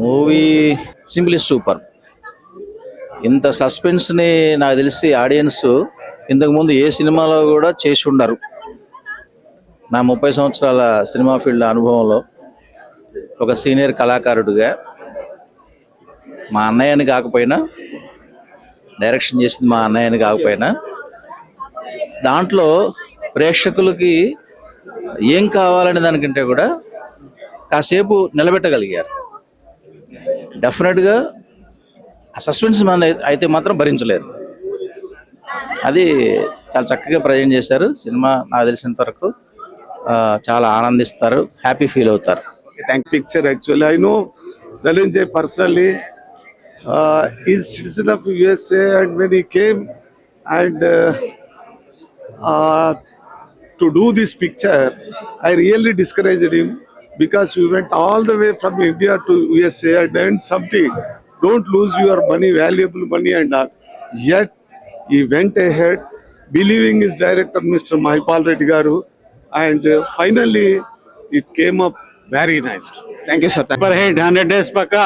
Movie simply super. ఇంత సస్పెన్స్ని నాకు తెలిసి ఆడియన్స్ ఇంతకుముందు ఏ సినిమాలో కూడా చేసి ఉండరు. నా 30 సంవత్సరాల సినిమా ఫీల్డ్ అనుభవంలో ఒక సీనియర్ కళాకారుడిగా మా అన్నయ్యని కాకపోయినా, డైరెక్షన్ చేసింది మా అన్నయ్యని కాకపోయినా, దాంట్లో ప్రేక్షకులకి ఏం కావాలనే దానికంటే కూడా కాసేపు నిలబెట్టగలిగారు. డెఫినెట్గా ఆ సస్పెన్స్ మన అయితే మాత్రం భరించలేరు. అది చాలా చక్కగా ప్రజెంట్ చేశారు. సినిమా నాకు తెలిసినంత వరకు చాలా ఆనందిస్తారు, హ్యాపీ ఫీల్ అవుతారు. Thank picture actually. I know Dhananjay personally. He's citizen of USA, and when he came and to do this picture, I really discouraged him because we went all the way from India to USA and earned something. Don't lose your money, valuable money and all. Yet he went ahead, believing his director, Mr. Mahipal Reddy Garu, and finally it came up very nice. Thank you, sir. पर hit 100 days पक्का